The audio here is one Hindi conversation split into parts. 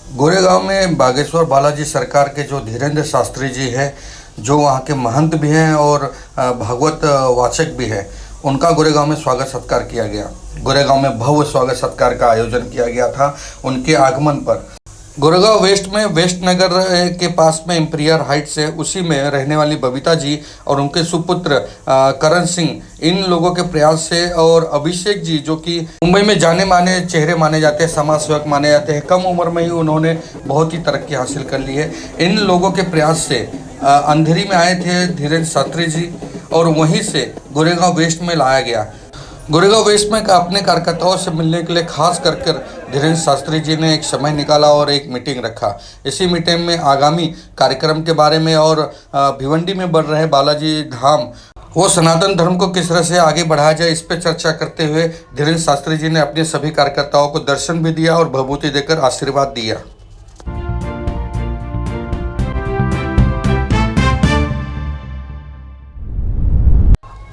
गोरेगांव में बागेश्वर बालाजी सरकार के जो धीरेन्द्र शास्त्री जी हैं, जो वहाँ के महंत भी हैं और भागवत वाचक भी हैं, उनका गोरेगांव में स्वागत सत्कार किया गया। गोरेगांव में भव्य स्वागत सत्कार का आयोजन किया गया था उनके आगमन पर। गोरेगांव वेस्ट में वेस्ट नगर के पास में इम्पीरियल हाइट्स है, उसी में रहने वाली बबीता जी और उनके सुपुत्र करण सिंह, इन लोगों के प्रयास से, और अभिषेक जी जो कि मुंबई में जाने माने चेहरे माने जाते हैं, समाज सेवक माने जाते हैं, कम उम्र में ही उन्होंने बहुत ही तरक्की हासिल कर ली है। इन लोगों के प्रयास से अंधेरी में आए थे धीरेन्द्र शास्त्री जी और वहीं से गोरेगांव वेस्ट में लाया गया। गोरेगांव वेस्ट में अपने कार्यकर्ताओं से मिलने के लिए खास कर धीरेन्द्र शास्त्री जी ने एक समय निकाला और एक मीटिंग रखा। इसी मीटिंग में आगामी कार्यक्रम के बारे में और भिवंडी में बढ़ रहे बालाजी धाम, वो सनातन धर्म को किस तरह से आगे बढ़ाया जाए, इस पर चर्चा करते हुए धीरेन्द्र शास्त्री जी ने अपने सभी कार्यकर्ताओं को दर्शन भी दिया और भभूति देकर आशीर्वाद दिया।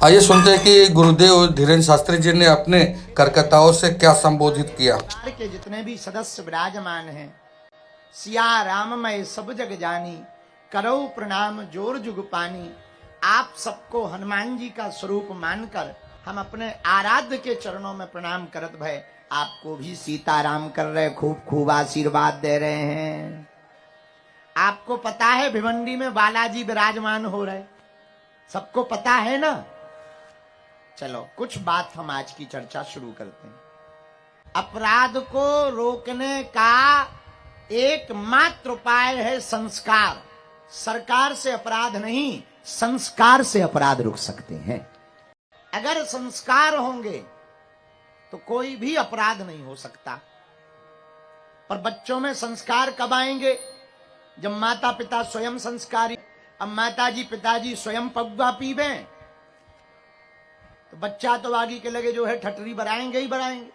आइए सुनते हैं कि गुरुदेव धीरेन्द्र शास्त्री जी ने अपने कार्यकर्ताओं से क्या संबोधित किया। के जितने भी सदस्य विराजमान हैं, सिया राम मैं सब जग जानी, करो प्रणाम जोर जुग पानी। आप सबको हनुमान जी का स्वरूप मानकर हम अपने आराध्य के चरणों में प्रणाम करत भय आपको भी सीताराम कर रहे, खूब खूब आशीर्वाद दे रहे हैं। आपको पता है भिवंडी में बालाजी विराजमान हो रहे, सबको पता है ना। चलो कुछ बात हम आज की चर्चा शुरू करते हैं। अपराध को रोकने का एकमात्र उपाय है संस्कार। सरकार से अपराध नहीं, संस्कार से अपराध रुक सकते हैं। अगर संस्कार होंगे तो कोई भी अपराध नहीं हो सकता। पर बच्चों में संस्कार कब आएंगे? जब माता पिता स्वयं संस्कारी। अब माताजी पिताजी स्वयं पगुआ पीबे तो बच्चा तो आगे के लगे जो है ठटरी बढ़ाएंगे ही बढ़ाएंगे।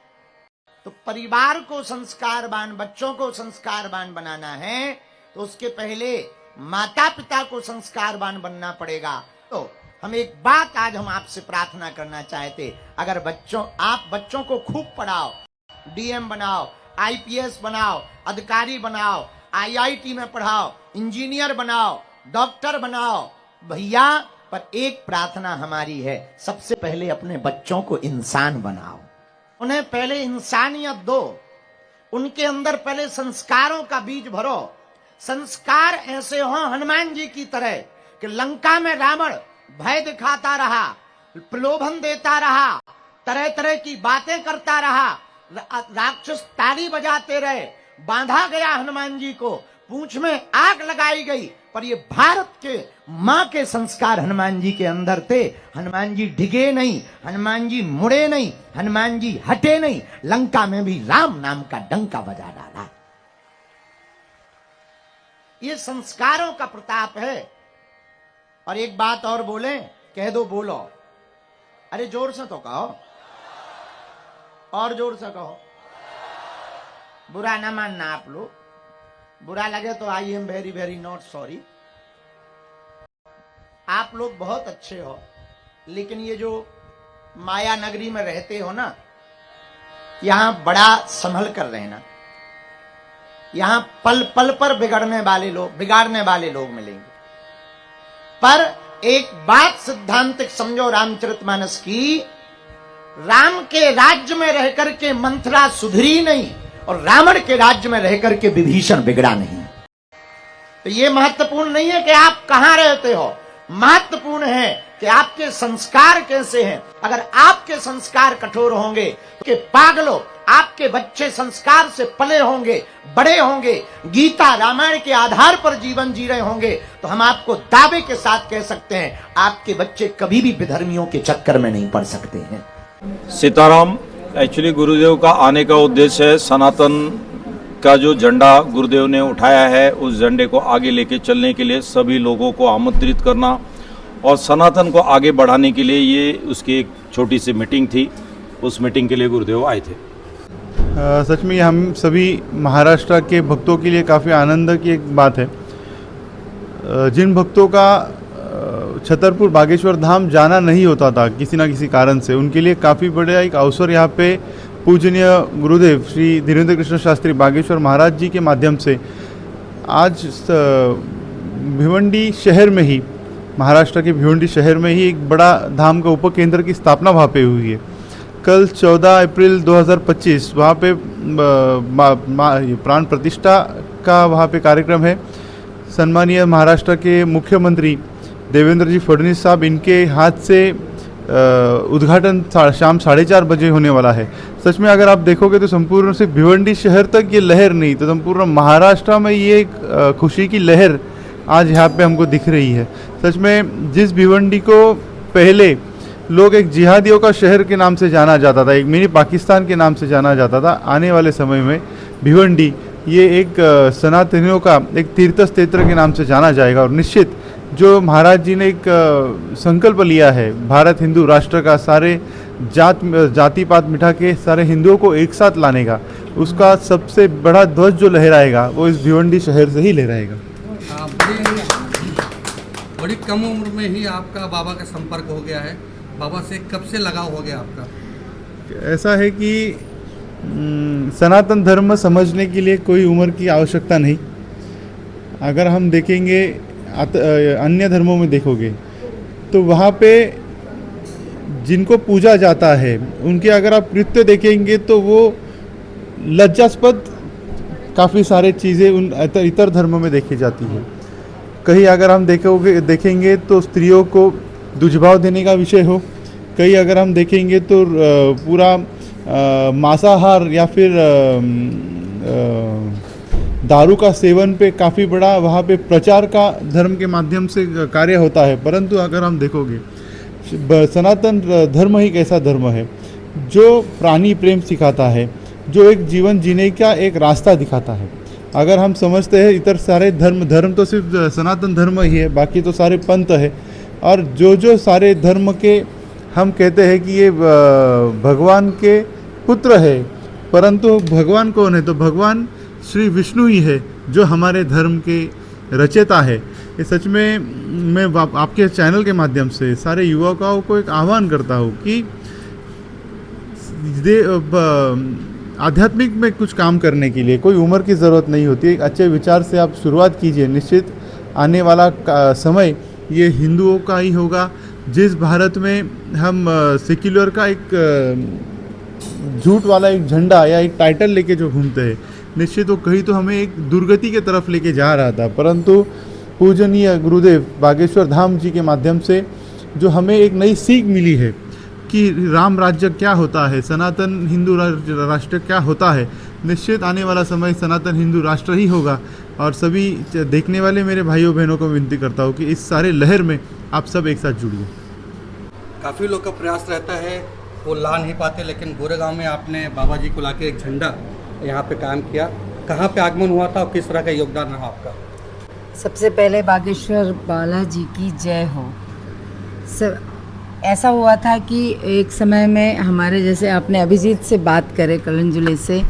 तो परिवार को संस्कारवान, बच्चों को संस्कारवान बनाना है तो उसके पहले माता पिता को संस्कारवान बनना पड़ेगा। तो हम एक बात आज हम आपसे प्रार्थना करना चाहते, अगर आप बच्चों को खूब पढ़ाओ, डीएम बनाओ, आईपीएस बनाओ, अधिकारी बनाओ, आईआईटी में पढ़ाओ, इंजीनियर बनाओ, डॉक्टर बनाओ भैया, पर एक प्रार्थना हमारी है, सबसे पहले अपने बच्चों को इंसान बनाओ। उन्हें पहले इंसानियत दो, उनके अंदर पहले संस्कारों का बीज भरो। संस्कार ऐसे हो हनुमान जी की तरह कि लंका में रावण भय दिखाता रहा, प्रलोभन देता रहा, तरह तरह की बातें करता रहा, राक्षस ताली बजाते रहे, बांधा गया हनुमान जी को, पूंछ में आग लगाई गई, पर ये भारत के मां के संस्कार हनुमान जी के अंदर थे। हनुमान जी डिगे नहीं, हनुमान जी मुड़े नहीं, हनुमान जी हटे नहीं, लंका में भी राम नाम का डंका बजा डाला। ये संस्कारों का प्रताप है। और एक बात और बोले, कह दो बोलो, अरे जोर से तो कहो, और जोर से कहो, बुरा ना मानना आप लोग, बुरा लगे तो I am very very not sorry. आप लोग बहुत अच्छे हो, लेकिन ये जो माया नगरी में रहते हो ना, यहां बड़ा संभल कर रहना। यहां पल पल पर बिगाड़ने वाले लोग मिलेंगे। पर एक बात सिद्धांतिक समझो रामचरितमानस की, राम के राज्य में रहकर के मंथरा सुधरी नहीं और रावण के राज्य में रहकर के विभीषण बिगड़ा नहीं। तो ये महत्वपूर्ण नहीं है कि आप कहां रहते हो, महत्वपूर्ण है कि आपके संस्कार कैसे हैं। अगर आपके संस्कार कठोर होंगे तो पागलों, आपके बच्चे संस्कार से पले होंगे, बड़े होंगे, गीता रामायण के आधार पर जीवन जी रहे होंगे, तो हम आपको दावे के साथ कह सकते हैं आपके बच्चे कभी भी विधर्मियों के चक्कर में नहीं पड़ सकते हैं। सीताराम। एक्चुअली गुरुदेव का आने का उद्देश्य है सनातन का जो झंडा गुरुदेव ने उठाया है, उस झंडे को आगे लेके चलने के लिए सभी लोगों को आमंत्रित करना और सनातन को आगे बढ़ाने के लिए ये उसकी एक छोटी सी मीटिंग थी। उस मीटिंग के लिए गुरुदेव आए थे। सच में हम सभी महाराष्ट्र के भक्तों के लिए काफ़ी आनंद की एक बात है। जिन भक्तों का छतरपुर बागेश्वर धाम जाना नहीं होता था किसी ना किसी कारण से, उनके लिए काफ़ी बड़ा एक अवसर यहाँ पे पूजनीय गुरुदेव श्री धीरेन्द्र कृष्ण शास्त्री बागेश्वर महाराज जी के माध्यम से आज भिवंडी शहर में ही, महाराष्ट्र के भिवंडी शहर में ही एक बड़ा धाम का उपकेंद्र की स्थापना वहाँ पे हुई है। कल 14 अप्रैल 2025 वहाँ पे प्राण प्रतिष्ठा का वहाँ पे कार्यक्रम है। सम्मानीय महाराष्ट्र के मुख्यमंत्री देवेंद्र जी फडणवीस साहब, इनके हाथ से उद्घाटन शाम 4:30 बजे होने वाला है। सच में अगर आप देखोगे तो संपूर्ण सिर्फ भिवंडी शहर तक ये लहर नहीं, तो संपूर्ण महाराष्ट्र में ये एक खुशी की लहर आज यहाँ पे हमको दिख रही है। सच में जिस भिवंडी को पहले लोग एक जिहादियों का शहर के नाम से जाना जाता था, एक मिनी पाकिस्तान के नाम से जाना जाता था, आने वाले समय में भिवंडी ये एक सनातनियों का एक तीर्थ क्षेत्र के नाम से जाना जाएगा। और निश्चित जो महाराज जी ने एक संकल्प लिया है भारत हिंदू राष्ट्र का, सारे जाति पात मिटा के सारे हिंदुओं को एक साथ लाने का, उसका सबसे बड़ा ध्वज जो लहराएगा वो इस भिवंडी शहर से ही लहराएगा। बड़ी कम उम्र में ही आपका बाबा का संपर्क हो गया है। बाबा से कब से लगाव हो गया आपका? ऐसा है कि सनातन धर्म समझने के लिए कोई उम्र की आवश्यकता नहीं। अगर हम देखेंगे अन्य धर्मों में देखोगे तो वहाँ पे जिनको पूजा जाता है उनके अगर आप कृत्य देखेंगे तो वो लज्जास्पद काफ़ी सारे चीज़ें उन इतर धर्मों में देखी जाती है। कहीं अगर हम देखेंगे तो स्त्रियों को दुष्भाव देने का विषय हो, कहीं अगर हम देखेंगे तो पूरा मांसाहार या फिर दारू का सेवन पे काफ़ी बड़ा वहाँ पे प्रचार का धर्म के माध्यम से कार्य होता है। परंतु अगर हम देखोगे सनातन धर्म ही एक ऐसा धर्म है जो प्राणी प्रेम सिखाता है, जो एक जीवन जीने का एक रास्ता दिखाता है। अगर हम समझते हैं इतर सारे धर्म तो सिर्फ सनातन धर्म ही है, बाकी तो सारे पंथ है, और जो सारे धर्म के हम कहते हैं कि ये भगवान के पुत्र है, परंतु भगवान कौन है? तो भगवान श्री विष्णु ही है जो हमारे धर्म के रचयिता है। ये सच में मैं आपके चैनल के माध्यम से सारे युवकों को एक आह्वान करता हूँ कि आध्यात्मिक में कुछ काम करने के लिए कोई उम्र की ज़रूरत नहीं होती। एक अच्छे विचार से आप शुरुआत कीजिए, निश्चित आने वाला समय ये हिंदुओं का ही होगा। जिस भारत में हम सेक्युलर का एक झूठ वाला एक झंडा या एक टाइटल लेके जो घूमते हैं, निश्चित वो कहीं तो हमें एक दुर्गति के तरफ लेके जा रहा था। परंतु पूजनीय गुरुदेव बागेश्वर धाम जी के माध्यम से जो हमें एक नई सीख मिली है कि राम राज्य क्या होता है, सनातन हिंदू राष्ट्र क्या होता है, निश्चित आने वाला समय सनातन हिंदू राष्ट्र ही होगा। और सभी देखने वाले मेरे भाइयों बहनों को विनती करता हूँ कि इस सारे लहर में आप सब एक साथ जुड़िए। काफ़ी लोग का प्रयास रहता है वो ला नहीं पाते, लेकिन गोरेगांव में आपने बाबा जी को लाके एक झंडा यहाँ पे कायम किया। कहाँ पे आगमन हुआ था और किस तरह का योगदान रहा आपका? सबसे पहले बागेश्वर बालाजी की जय हो। ऐसा हुआ था कि एक समय में हमारे जैसे आपने अभिजीत से बात करे कलंजुले से,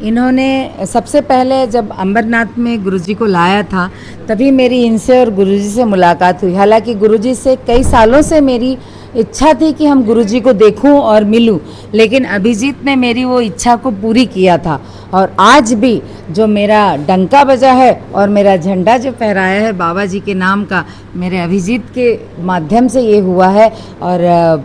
इन्होंने सबसे पहले जब अंबरनाथ में गुरुजी को लाया था तभी मेरी इनसे और गुरुजी से मुलाकात हुई। हालांकि गुरुजी से कई सालों से मेरी इच्छा थी कि हम गुरुजी को देखूं और मिलूं, लेकिन अभिजीत ने मेरी वो इच्छा को पूरी किया था। और आज भी जो मेरा डंका बजा है और मेरा झंडा जो फहराया है बाबा जी के नाम का, मेरे अभिजीत के माध्यम से ये हुआ है और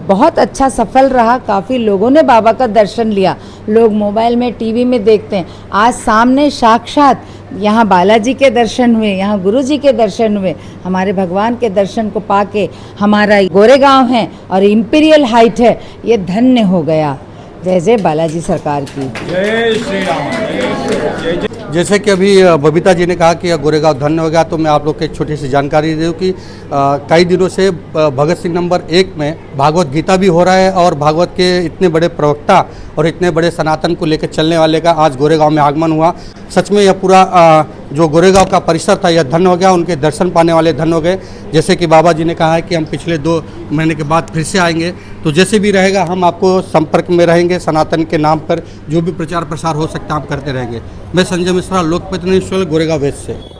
बहुत अच्छा सफल रहा। काफ़ी लोगों ने बाबा का दर्शन लिया। लोग मोबाइल में टीवी में देखते हैं, आज सामने साक्षात यहाँ बालाजी के दर्शन हुए, यहाँ गुरुजी के दर्शन हुए। हमारे भगवान के दर्शन को पाके हमारा गोरेगांव है और इंपीरियल हाइट है, ये धन्य हो गया। जय जय बालाजी सरकार की। जय श्री राम। जैसे कि अभी बबीता जी ने कहा कि यह गोरेगांव धन्य हो गया, तो मैं आप लोग को एक छोटी सी जानकारी दूँ कि कई दिनों से भगत सिंह नंबर 1 में भागवत गीता भी हो रहा है और भागवत के इतने बड़े प्रवक्ता और इतने बड़े सनातन को लेकर चलने वाले का आज गोरेगांव में आगमन हुआ। सच में यह पूरा जो गोरेगांव का परिसर था यह धन्य हो गया, उनके दर्शन पाने वाले धन्य हो गए। जैसे कि बाबा जी ने कहा है कि हम पिछले 2 महीने के बाद फिर से आएंगे, तो जैसे भी रहेगा हम आपको संपर्क में रहेंगे। सनातन के नाम पर जो भी प्रचार प्रसार हो सकता है हम करते रहेंगे। मैं संजय मिश्रा, लोकप्रतिनिधि गोरेगांव वेस्ट से।